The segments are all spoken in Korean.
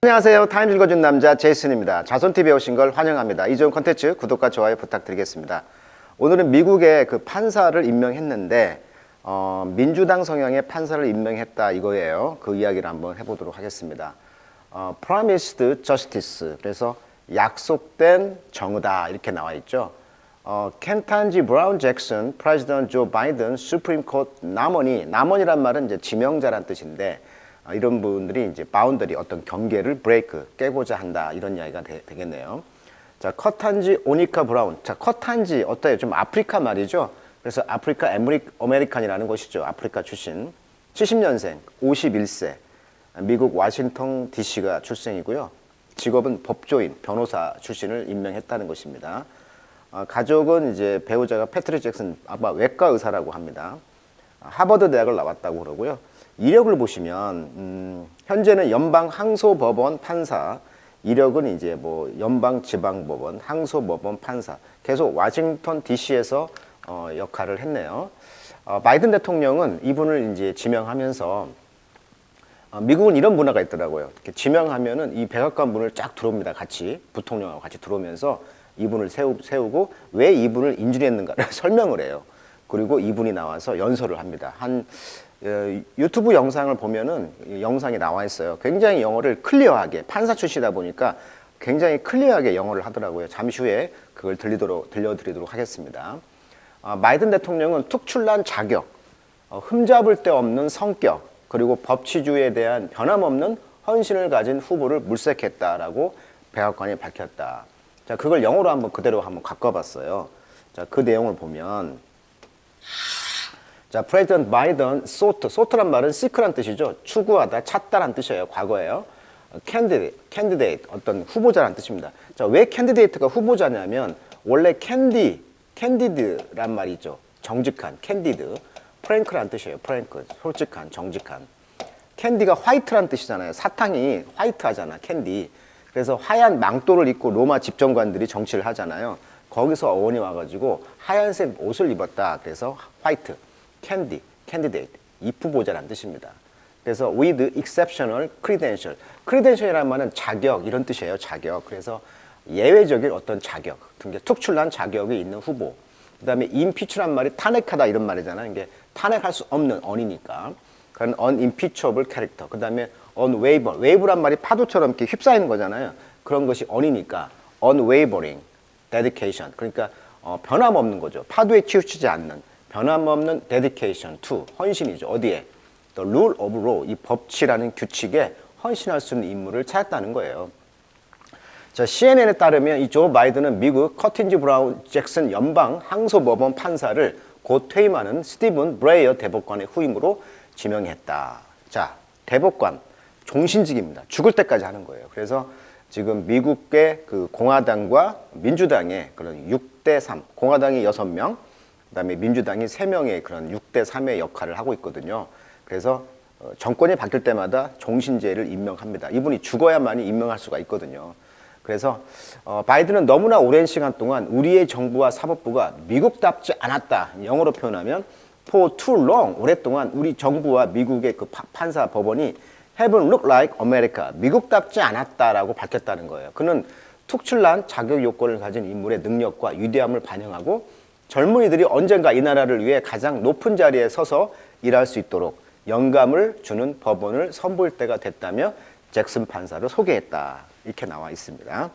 안녕하세요. 타임즈 읽어준 남자 제이슨입니다. 자손TV에 오신 걸 환영합니다. 이 좋은 컨텐츠 구독과 좋아요 부탁드리겠습니다. 오늘은 미국의 그 판사를 임명했는데 민주당 성향의 판사를 임명했다 이거예요. 그 이야기를 한번 해보도록 하겠습니다. Promised Justice, 그래서 약속된 정의다 이렇게 나와 있죠. 켄탄지 브라운 잭슨, 프레지던트 조 바이든, 수프림 코트 남원이란 말은 이제 지명자란 뜻인데 이런 분들이 이제 바운더리 어떤 경계를 브레이크 깨고자 한다 이런 이야기가 되겠네요. 자, 커탄지 오니카 브라운. 자, 커탄지 어때요? 좀 아프리카 말이죠. 그래서 아프리카 아메리칸이라는 곳이죠. 아프리카 출신. 70년생, 51세. 미국 워싱턴 DC가 출생이고요. 직업은 법조인, 변호사 출신을 임명했다는 것입니다. 가족은 이제 배우자가 패트릭 잭슨 아마 외과 의사라고 합니다. 하버드 대학을 나왔다고 그러고요. 이력을 보시면 현재는 연방 항소법원 판사, 이력은 이제 뭐 연방 지방법원, 항소법원 판사, 계속 워싱턴 DC에서 역할을 했네요. 바이든 대통령은 이분을 이제 지명하면서 미국은 이런 문화가 있더라고요. 이렇게 지명하면은 이 백악관 문을 쫙 들어옵니다. 같이 부통령하고 같이 들어오면서 이분을 세우고 왜 이분을 인준했는가를 설명을 해요. 그리고 이분이 나와서 연설을 합니다. 유튜브 영상을 보면은 영상이 나와 있어요. 굉장히 영어를 클리어하게, 판사 출신이다 보니까 굉장히 클리어하게 영어를 하더라고요. 잠시 후에 그걸 들려드리도록 하겠습니다. 바이든 대통령은 특출난 자격, 흠잡을 데 없는 성격, 그리고 법치주의에 대한 변함없는 헌신을 가진 후보를 물색했다라고 백악관이 밝혔다. 자, 그걸 영어로 한번 그대로 한번 바꿔봤어요. 자, 그 내용을 보면, 자, 프레지던트 바이든 소트란 말은 seek란 뜻이죠. 추구하다, 찾다란 뜻이에요. 과거예요. candidate 어떤 후보자란 뜻입니다. 자, 왜 candidate가 후보자냐면 원래 candide란 말이죠. 정직한, candid. frank란 뜻이에요. frank, 솔직한, 정직한. candy가 화이트란 뜻이잖아요. 사탕이 화이트하잖아, candy. 그래서 하얀 망토를 입고 로마 집정관들이 정치를 하잖아요. 거기서 어원이 와가지고 하얀색 옷을 입었다. 그래서 화이트, candidate, 입후보자란 뜻입니다. 그래서 with exceptional credential, credential이라는 말은 자격 이런 뜻이에요. 자격. 그래서 예외적인 어떤 자격, 특출난 자격이 있는 후보. 그 다음에 impeach란 말이 탄핵하다 이런 말이잖아요. 이게 탄핵할 수 없는 언이니까. 그런 unimpeachable character. 그 다음에 wave란 말이 파도처럼 이렇게 휩싸이는 거잖아요. 그런 것이 언이니까 unwavering dedication. 그러니까 변함없는 거죠. 파도에 치우치지 않는 변함없는 dedication to 헌신이죠. 어디에? The rule of law, 이 법치라는 규칙에 헌신할 수 있는 인물을 찾았다는 거예요. 자, CNN에 따르면 이 조 바이든은 미국 커틴지 브라운 잭슨 연방 항소법원 판사를 곧 퇴임하는 스티븐 브레이어 대법관의 후임으로 지명했다. 자, 대법관 종신직입니다. 죽을 때까지 하는 거예요. 그래서 지금 미국의 그 공화당과 민주당의 그런 6대3, 공화당이 6명, 그다음에 민주당이 3명의 그런 6대3의 역할을 하고 있거든요. 그래서 정권이 바뀔 때마다 종신제를 임명합니다. 이분이 죽어야만이 임명할 수가 있거든요. 그래서 바이든은 너무나 오랜 시간 동안 우리의 정부와 사법부가 미국답지 않았다. 영어로 표현하면 for too long, 오랫동안 우리 정부와 미국의 그 판사 법원이 haven't looked like America, 미국답지 않았다라고 밝혔다는 거예요. 그는 특출난 자격 요건을 가진 인물의 능력과 위대함을 반영하고 젊은이들이 언젠가 이 나라를 위해 가장 높은 자리에 서서 일할 수 있도록 영감을 주는 법원을 선보일 때가 됐다며 잭슨 판사를 소개했다. 이렇게 나와 있습니다.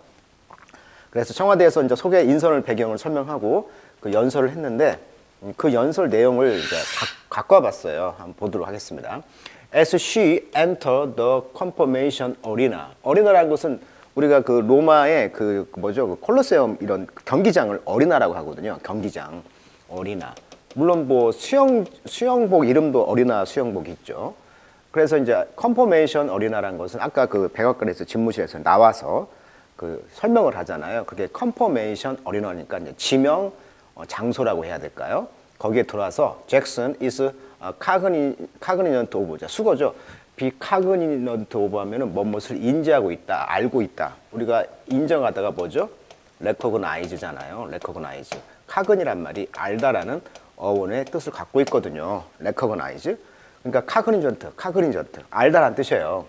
그래서 청와대에서 이제 인선을 배경을 설명하고 그 연설을 했는데 그 연설 내용을 이제 갖고 와봤어요. 한번 보도록 하겠습니다. As she entered the confirmation arena. 어리나라는 것은 우리가 그 로마의 그 콜로세움 이런 경기장을 어리나라고 하거든요. 경기장, 어리나. 물론 뭐 수영복 이름도 어리나 수영복이 있죠. 그래서 이제 컨포메이션 어리나라는 것은 아까 그 백악관에서 집무실에서 나와서 그 설명을 하잖아요. 그게 컨포메이션 어리나니까 이제 지명 장소라고 해야 될까요? 거기에 들어와서 잭슨 is cognizant of, 수거죠. be cognizant of 하면은 무엇을 인지하고 있다, 알고 있다. 우리가 인정하다가 뭐죠? recognize잖아요. recognize. cogni란 말이 알다라는 어원의 뜻을 갖고 있거든요. recognize. 그러니까 cognizant, 알다라는 뜻이에요.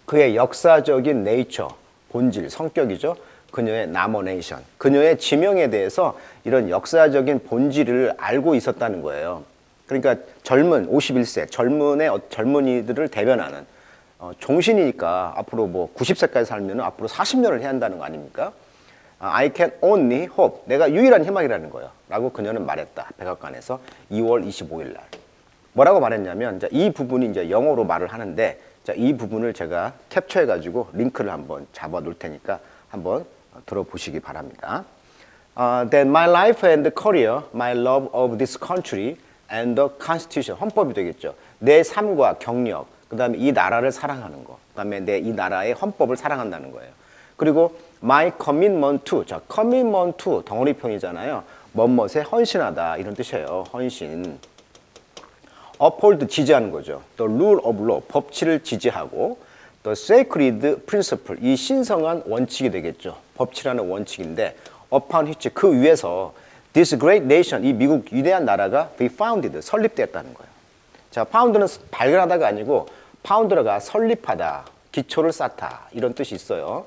그의 역사적인 네이처, 본질, 성격이죠. 그녀의 나머네이션, 그녀의 지명에 대해서 이런 역사적인 본질을 알고 있었다는 거예요. 그러니까 젊은 51세, 젊은이들을 대변하는 종신이니까 앞으로 뭐 90세까지 살면 앞으로 40년을 해야 한다는 거 아닙니까? I can only hope. 내가 유일한 희망이라는 거예요. 라고 그녀는 말했다. 백악관에서 2월 25일 날. 뭐라고 말했냐면, 이 부분이 이제 영어로 말을 하는데, 이 부분을 제가 캡처해가지고 링크를 한번 잡아 놓을 테니까 한번 들어보시기 바랍니다. That my life and career, my love of this country and the constitution. 헌법이 되겠죠. 내 삶과 경력, 그 다음에 이 나라를 사랑하는 거, 그 다음에 내 이 나라의 헌법을 사랑한다는 거예요. 그리고 my commitment to, 자, commitment to 덩어리평이잖아요. 뭐뭐에 헌신하다 이런 뜻이에요. 헌신. uphold 지지하는 거죠. the rule of law 법치를 지지하고 the sacred principle 이 신성한 원칙이 되겠죠. 법치라는 원칙인데 upon which 그 위에서 this great nation 이 미국 위대한 나라가 be founded 설립되었다는 거예요. 자, found는 발견하다가 아니고 founder가 설립하다, 기초를 쌓다 이런 뜻이 있어요.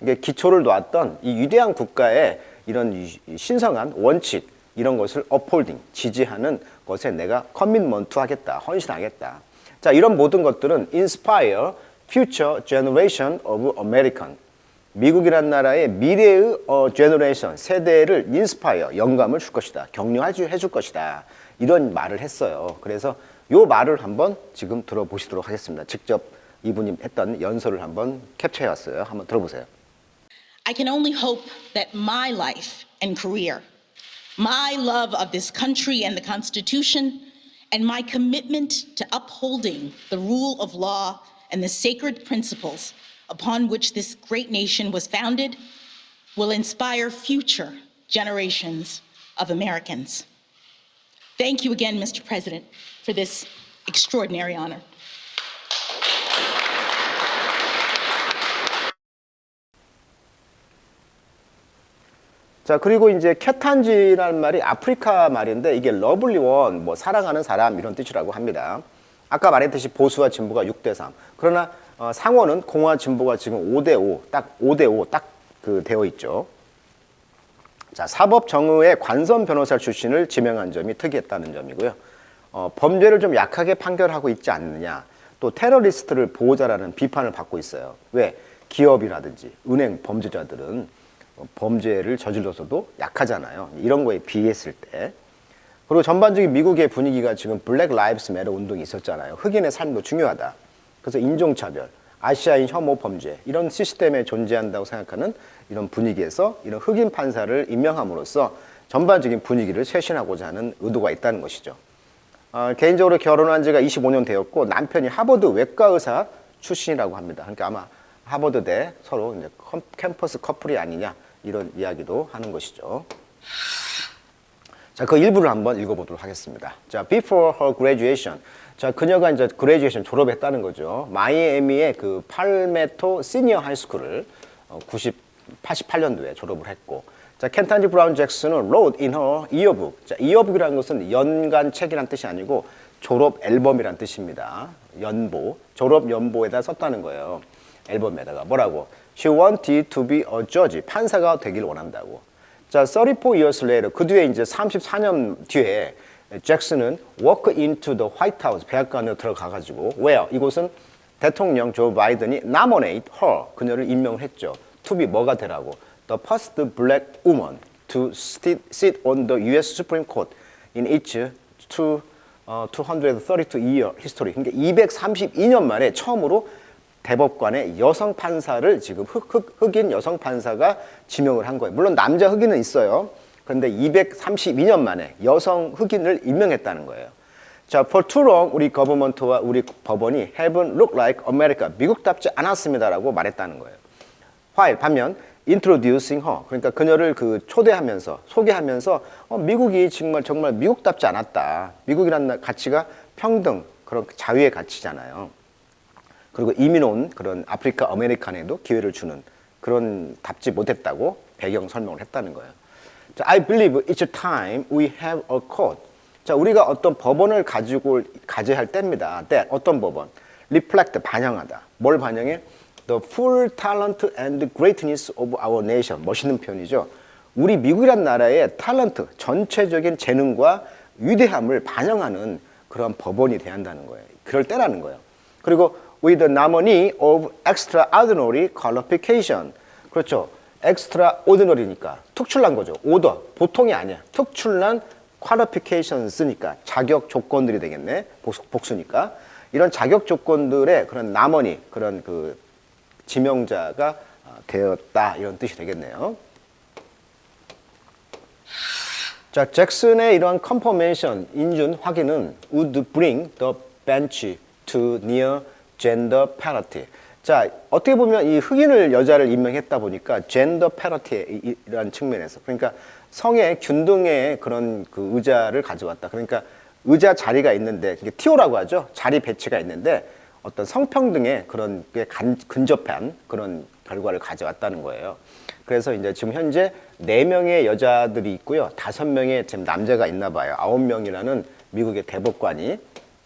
이게 기초를 놓았던 이 위대한 국가의 이런 신성한 원칙 이런 것을 upholding 지지하는 것에 내가 commitment 하겠다, 헌신하겠다. 자, 이런 모든 것들은 inspire future generation of American 미국이란 나라의 미래의 generation 세대를 inspire 영감을 줄 것이다, 격려해 줄 것이다 이런 말을 했어요. 그래서 이 말을 한번 지금 들어보시도록 하겠습니다. 직접 이분이 했던 연설을 한번 캡처해왔어요. 한번 들어보세요. I can only hope that my life and career, my love of this country and the Constitution, and my commitment to upholding the rule of law and the sacred principles upon which this great nation was founded will inspire future generations of Americans. Thank you again, Mr. President, for this extraordinary honor. 자, 그리고 이제 케탄지라는 말이 아프리카 말인데 이게 러블리 원, 뭐 사랑하는 사람 이런 뜻이라고 합니다. 아까 말했듯이 보수와 진보가 6대3. 그러나 상원은 공화 진보가 지금 5대5, 딱 5대5 딱 그 되어 있죠. 자, 사법정의의 관선 변호사 출신을 지명한 점이 특이했다는 점이고요. 범죄를 좀 약하게 판결하고 있지 않느냐. 또 테러리스트를 보호자라는 비판을 받고 있어요. 왜? 기업이라든지 은행 범죄자들은 범죄를 저질러서도 약하잖아요. 이런 거에 비했을 때. 그리고 전반적인 미국의 분위기가 지금 블랙 라이브스 매터 운동이 있었잖아요. 흑인의 삶도 중요하다. 그래서 인종차별, 아시아인 혐오 범죄 이런 시스템에 존재한다고 생각하는 이런 분위기에서 이런 흑인 판사를 임명함으로써 전반적인 분위기를 쇄신하고자 하는 의도가 있다는 것이죠. 개인적으로 결혼한 지가 25년 되었고 남편이 하버드 외과의사 출신이라고 합니다. 그러니까 아마 하버드대 서로 이제 캠퍼스 커플이 아니냐 이런 이야기도 하는 것이죠. 자, 그 일부를 한번 읽어보도록 하겠습니다. 자, before her graduation. 자, 그녀가 이제 graduation 졸업했다는 거죠. 마이애미의 그 팔메토 시니어 하이스쿨을 88년도에 졸업을 했고, 자, 켄탄지 브라운 잭슨은 wrote in her yearbook. 자, yearbook이라는 것은 연간 책이란 뜻이 아니고 졸업 앨범이란 뜻입니다. 연보, 졸업 연보에다 썼다는 거예요. 앨범에다가 뭐라고? She wanted to be a judge. 판사가 되길 원한다고. 자, 34 years later. 그 뒤에 이제 34년 뒤에 잭슨은 walk into the White House. 백악관으로 들어가가지고 where? 이곳은 대통령 조 바이든이 nominate her. 그녀를 임명했죠. to be 뭐가 되라고? The first black woman to sit on the U.S. Supreme Court in its 232-year history. 그러니까 232년 만에 처음으로 대법관의 여성 판사를 지금 흑인 여성 판사가 지명을 한 거예요. 물론 남자 흑인은 있어요. 그런데 232년 만에 여성 흑인을 임명했다는 거예요. 자, for too long 우리 거버먼트와 우리 법원이 haven't looked like America. 미국답지 않았습니다라고 말했다는 거예요. while 반면 introducing her. 그러니까 그녀를 그 초대하면서 소개하면서 미국이 정말 미국답지 않았다. 미국이라는 가치가 평등, 그런 자유의 가치잖아요. 그리고 이민 온 그런 아프리카 아메리칸에도 기회를 주는 그런 답지 못했다고 배경 설명을 했다는 거예요. 자, I believe it's time we have a court. 자, 우리가 어떤 법원을 가져야 할 때입니다. that 어떤 법원? reflect 반영하다. 뭘 반영해? The full talent and greatness of our nation. 멋있는 표현이죠. 우리 미국이란 나라의 탤런트, 전체적인 재능과 위대함을 반영하는 그런 법원이 돼야 한다는 거예요. 그럴 때라는 거예요. 그리고 with the nominee of extraordinary qualification. 그렇죠. extraordinary니까 특출난 거죠. 오더, 보통이 아니야. 특출난 qualifications니까 자격 조건들이 되겠네. 복수니까. 이런 자격 조건들의 그런 나머니, 그런 그 지명자가 되었다. 이런 뜻이 되겠네요. 자, 잭슨의 이러한 confirmation, 인준, 확인은 would bring the bench to near gender parity. 자, 어떻게 보면 이 흑인을 여자를 임명했다 보니까 gender parity라는 측면에서, 그러니까 성의 균등의 그런 그 의자를 가져왔다. 그러니까 의자 자리가 있는데, 이게 티오라고 하죠. 자리 배치가 있는데 어떤 성평등의 그런 게 근접한 그런 결과를 가져왔다는 거예요. 그래서 이제 지금 현재 4명의 여자들이 있고요. 5명의 지금 남자가 있나 봐요. 9명이라는 미국의 대법관이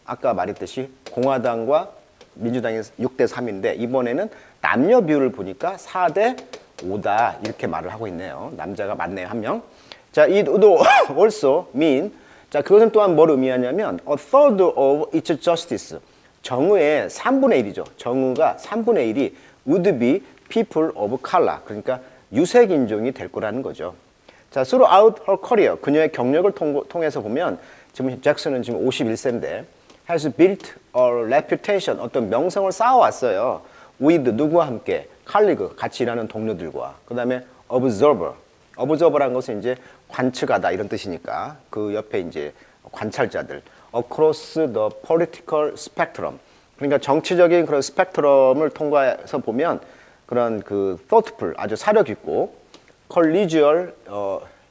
아까 말했듯이 공화당과 민주당이 6대 3인데 이번에는 남녀 비율을 보니까 4대 5다 이렇게 말을 하고 있네요. 남자가 많네요, 1명. 자, it would also mean, 자, 그것은 또한 뭘 의미하냐면 a third of its justice. 정의의 3분의 1이죠. 정의가 3분의 1이 would be people of color. 그러니까 유색 인종이 될 거라는 거죠. 자, throughout her career, 그녀의 경력을 통해서 보면 지금 잭슨은 지금 51세인데 has built a reputation, 어떤 명성을 쌓아왔어요. with 누구와 함께? colleague, 같이 일하는 동료들과. 그 다음에 observer. observer란 것은 이제 관측하다 이런 뜻이니까 그 옆에 이제 관찰자들. across the political spectrum. 그러니까 정치적인 그런 스펙트럼을 통과해서 보면 그런 그 thoughtful, 아주 사력 있고 collegial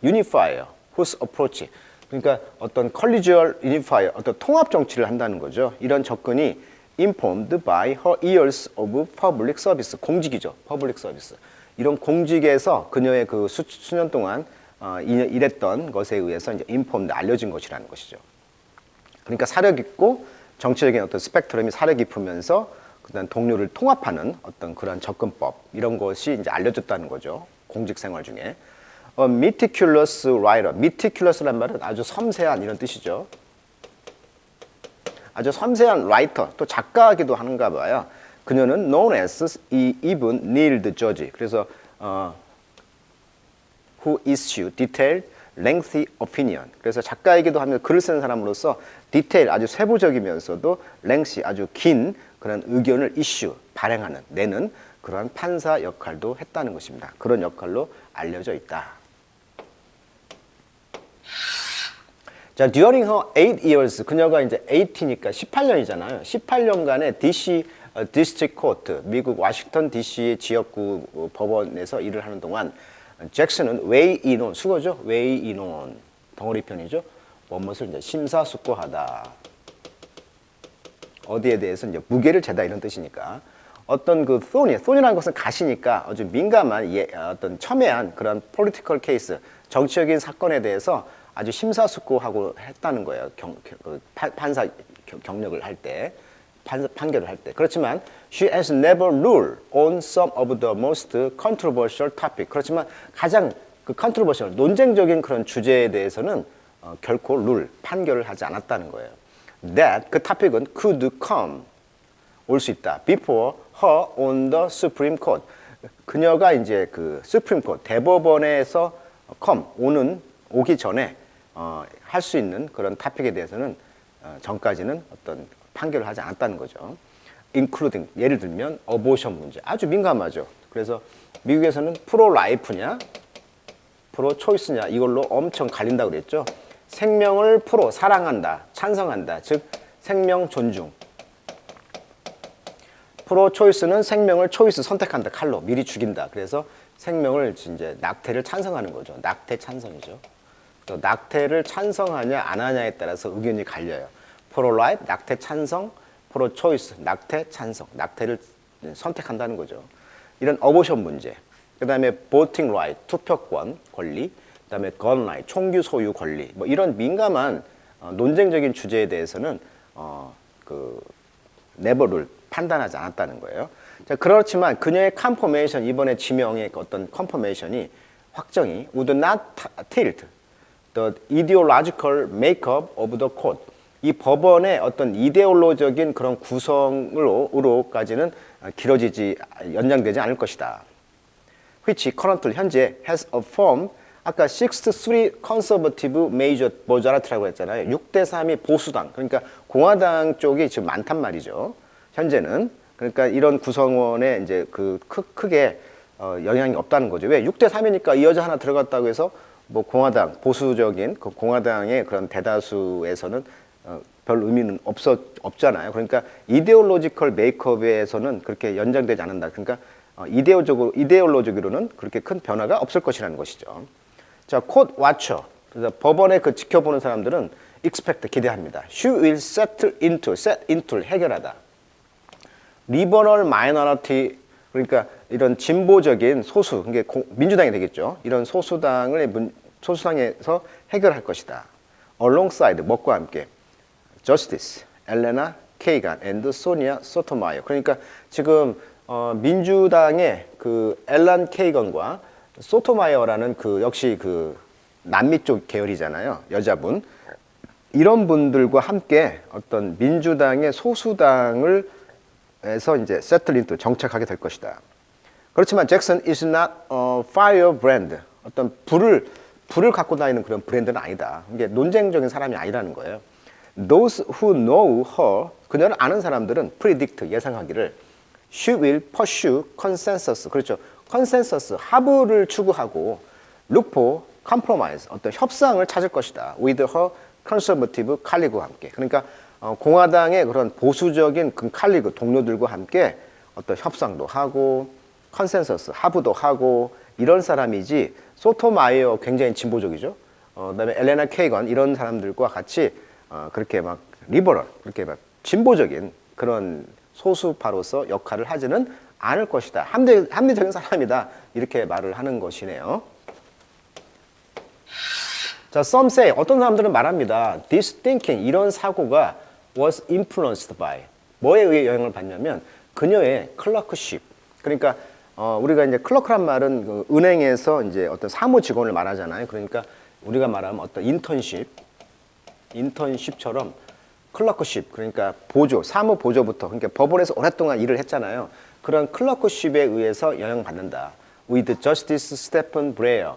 unifier, whose approach. 그러니까 어떤 collegial unifier, 어떤 통합 정치를 한다는 거죠. 이런 접근이 informed by her years of public service, 공직이죠. public service. 이런 공직에서 그녀의 그 수년 동안 일했던 것에 의해서 이제 informed, 알려진 것이라는 것이죠. 그러니까 사력 있고 정치적인 어떤 스펙트럼이 사력 깊으면서 그다음 동료를 통합하는 어떤 그런 접근법 이런 것이 이제 알려졌다는 거죠. 공직 생활 중에. meticulous writer. meticulous란 말은 아주 섬세한 이런 뜻이죠. 아주 섬세한 writer, 또 작가이기도 하는가 봐요. 그녀는 known as even Neil Judge. 그래서 who issue detailed, lengthy opinion. 그래서 작가이기도 하며 글을 쓰는 사람으로서 디테일, 아주 세부적이면서도 lengthy, 아주 긴 그런 의견을 issue, 발행하는, 내는 그러한 판사 역할도 했다는 것입니다. 그런 역할로 알려져 있다. 자, during her 8 years, 그녀가 이제 8이니까 18년이잖아요. 18년간의 DC District Court, 미국 워싱턴 DC의 지역구 법원에서 일을 하는 동안 잭슨은 weigh in on, 수거죠? weigh in on, 덩어리편이죠. 무엇을 이제 심사숙고하다. 어디에 대해서 이제 무게를 재다 이런 뜻이니까. 어떤 그 thorn이라는 것은 가시니까 아주 민감한 어떤 첨예한 그런 political case, 정치적인 사건에 대해서 아주 심사숙고하고 했다는 거예요. 판사 경력을 할 때, 판결을 할 때. 그렇지만 she has never ruled on some of the most controversial topic. 그렇지만 가장 그 controversial, 논쟁적인 그런 주제에 대해서는 결코 판결을 하지 않았다는 거예요. That 그 토픽은 could come, 올 수 있다. Before her on the Supreme Court. 그녀가 이제 그 Supreme Court, 대법원에서 오기 전에 할 수 있는 그런 토픽에 대해서는 전까지는 어떤 판결을 하지 않았다는 거죠. Including, 예를 들면 abortion 문제, 아주 민감하죠. 그래서 미국에서는 프로-라이프냐, 프로-초이스냐 이걸로 엄청 갈린다고 그랬죠. 생명을 사랑한다, 찬성한다, 즉 생명 존중. 프로-초이스는 생명을 초이스, 선택한다, 칼로 미리 죽인다. 그래서 생명을 이제 낙태를 찬성하는 거죠. 낙태 찬성이죠. 낙태를 찬성하냐 안 하냐에 따라서 의견이 갈려요. 프로-라이프, 낙태 찬성, 프로-초이스, 낙태 찬성, 낙태를 선택한다는 거죠. 이런 어보션 문제, 그 다음에 voting right, 투표권 권리, 그 다음에 gun right, 총기 소유 권리, 뭐 이런 민감한 논쟁적인 주제에 대해서는 never rule, 판단하지 않았다는 거예요. 자, 그렇지만 그녀의 컨퍼메이션, 이번에 지명의 어떤 컨퍼메이션이 확정이 would not tilt the ideological makeup of the court. 이 법원의 어떤 이데올로적인 그런 구성으로까지는 길어지지 연장되지 않을 것이다. which currently 현재 has affirmed 아까 6-3 conservative majority라고 했잖아요. 6대3이 보수당, 그러니까 공화당 쪽이 지금 많단 말이죠. 현재는. 그러니까 이런 구성원에 이제 그 크게 영향이 없다는 거죠. 왜? 6대3이니까 이 여자 하나 들어갔다고 해서 뭐 공화당, 보수적인 그 공화당의 그런 대다수에서는 별 의미는 없잖아요. 그러니까 이데올로지컬 메이크업에서는 그렇게 연장되지 않는다. 그러니까 이데올로적으로는 그렇게 큰 변화가 없을 것이라는 것이죠. 자, court watcher. 그래서 법원에 그 지켜보는 사람들은 expect, 기대합니다. She will set into, 해결하다. liberal minority, 그러니까 이런 진보적인 소수, 이게 민주당이 되겠죠. 이런 소수당에서 해결할 것이다. alongside, 뭐과 함께. Justice, 엘레나 케이간 and 소니아 소토마이어. 그러니까 지금 민주당의 그 앨런 케이건과 소토마이어라는 그 역시 그 남미 쪽 계열이잖아요. 여자분. 이런 분들과 함께 어떤 민주당의 소수당을 에서 이제 세틀린트 정착하게 될 것이다. 그렇지만 잭슨 is not a firebrand. 어떤 불을 갖고 다니는 그런 브랜드는 아니다. 이게 논쟁적인 사람이 아니라는 거예요. Those who know her, 그녀를 아는 사람들은 predict, 예상하기를 she will pursue consensus. 그렇죠. consensus, 합의를 추구하고 look for compromise, 어떤 협상을 찾을 것이다. with her conservative colleague와 함께. 그러니까 공화당의 그런 보수적인 그 칼리그 동료들과 함께 어떤 협상도 하고 컨센서스 합의도 하고 이런 사람이지. 소토마이어 굉장히 진보적이죠. 그다음에 엘레나 케이건 이런 사람들과 같이 그렇게 막 리버럴, 그렇게 막 진보적인 그런 소수파로서 역할을 하지는 않을 것이다. 합리적인 사람이다. 이렇게 말을 하는 것이네요. 자, some say, 어떤 사람들은 말합니다. This thinking, 이런 사고가 was influenced by, 뭐에 의해 영향을 받냐면 그녀의 클러크십. 그러니까 우리가 이제 클러크란 말은 그 은행에서 이제 어떤 사무 직원을 말하잖아요. 그러니까 우리가 말하면 어떤 인턴십처럼 클러크십, 그러니까 보조, 사무 보조부터, 그러니까 법원에서 오랫동안 일을 했잖아요. 그런 클러크십에 의해서 영향받는다. With Justice Stephen Breyer,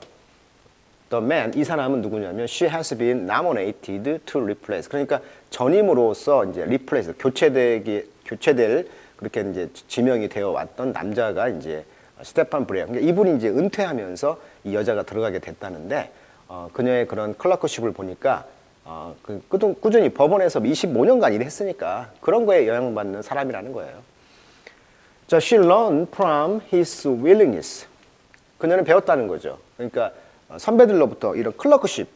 the man, 이 사람은 누구냐면 she has been nominated to replace. 그러니까 전임으로써 이제 replace, 교체될 그렇게 이제 지명이 되어 왔던 남자가 이제 스테판 브레어. 그러니까 이분이 이제 은퇴하면서 이 여자가 들어가게 됐다는데 그녀의 그런 클러크십을 보니까 꾸준히 법원에서 25년간 일했으니까 그런 거에 영향받는 사람이라는 거예요. 자, she learned from his willingness. 그녀는 배웠다는 거죠. 그러니까 선배들로부터 이런 클러크십,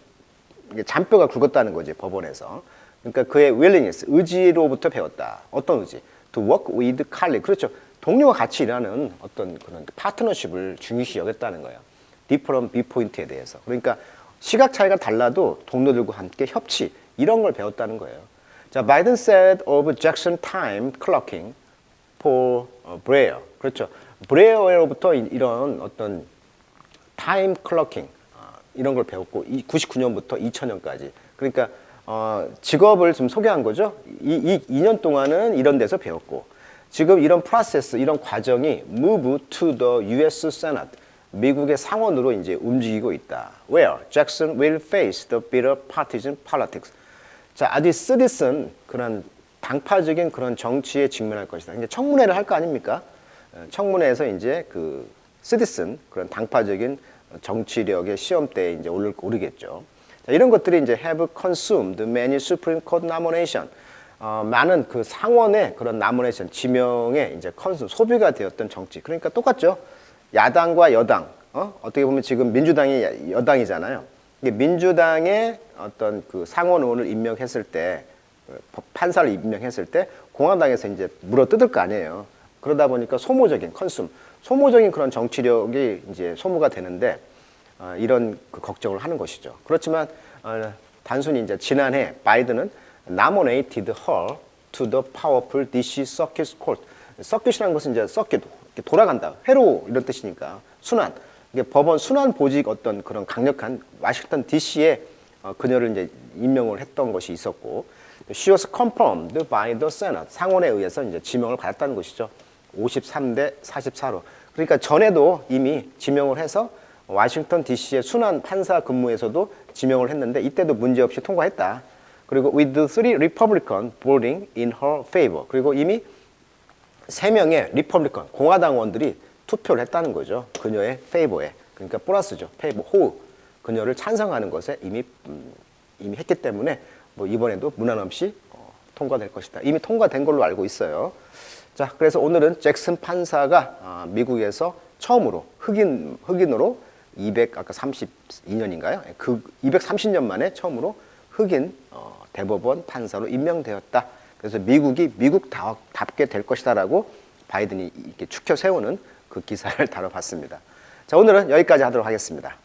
잔뼈가 굵었다는 거지, 법원에서. 그러니까 그의 willingness, 의지로부터 배웠다. 어떤 의지? To work with colleague. 그렇죠. 동료와 같이 일하는 어떤 그런 파트너십을 중요시 여겼다는 거예요. different viewpoint에 대해서. 그러니까 시각 차이가 달라도 동료들과 함께 협치, 이런 걸 배웠다는 거예요. 자, Biden said of Jackson time clocking for Breyer. 그렇죠. 브레어로부터 이런 어떤 타임 클러킹 이런 걸 배웠고 99년부터 2000년까지. 그러니까 직업을 좀 소개한 거죠. 이 2년 동안은 이런 데서 배웠고 지금 이런 프로세스, 이런 과정이 move to the US Senate, 미국의 상원으로 이제 움직이고 있다. Where Jackson will face the bitter partisan politics. 자, 아주 쓰디쓴 그런 당파적인 그런 정치에 직면할 것이다. 이제 청문회를 할 거 아닙니까? 청문회에서 이제 그 쓰디쓴 그런 당파적인 정치력의 시험대에 이제 오르겠죠. 자, 이런 것들이 이제 have consumed many Supreme Court nomination. 많은 그 상원의 그런 nomination, 지명에 이제 소비가 되었던 정치. 그러니까 똑같죠. 야당과 여당. 어떻게 보면 지금 민주당이 여당이잖아요. 이게 민주당의 어떤 그 상원 의원을 임명했을 때, 판사를 임명했을 때 공화당에서 이제 물어뜯을 거 아니에요. 그러다 보니까 소모적인 소모적인 그런 정치력이 이제 소모가 되는데 이런 그 걱정을 하는 것이죠. 그렇지만 단순히 이제 지난해 바이든은 nominated her to the powerful DC Circuit Court. 서킷이라는 것은 이제 서킷, 돌아간다, 회로 이런 뜻이니까 순환. 이게 법원 순환 보직 어떤 그런 강력한 워싱턴 DC에 그녀를 이제 임명을 했던 것이 있었고, she was confirmed by the Senate. 상원에 의해서 이제 지명을 받았다는 것이죠. 53대 44로. 그러니까 전에도 이미 지명을 해서 워싱턴 DC의 순환 판사 근무에서도 지명을 했는데 이때도 문제없이 통과했다. 그리고 with three Republican voting in her favor. 그리고 이미 3명의 리퍼블리컨, 공화당원들이 투표를 했다는 거죠. 그녀의 페이버에. 그러니까 플러스죠. 페이버, 호우. 그녀를 찬성하는 것에 이미 했기 때문에 뭐 이번에도 무난 없이 통과될 것이다. 이미 통과된 걸로 알고 있어요. 자, 그래서 오늘은 잭슨 판사가 미국에서 처음으로 흑인으로 아까 32년인가요? 그 230년 만에 처음으로 흑인 대법원 판사로 임명되었다. 그래서 미국이 미국답게 될 것이다라고 바이든이 이렇게 추켜 세우는 그 기사를 다뤄봤습니다. 자, 오늘은 여기까지 하도록 하겠습니다.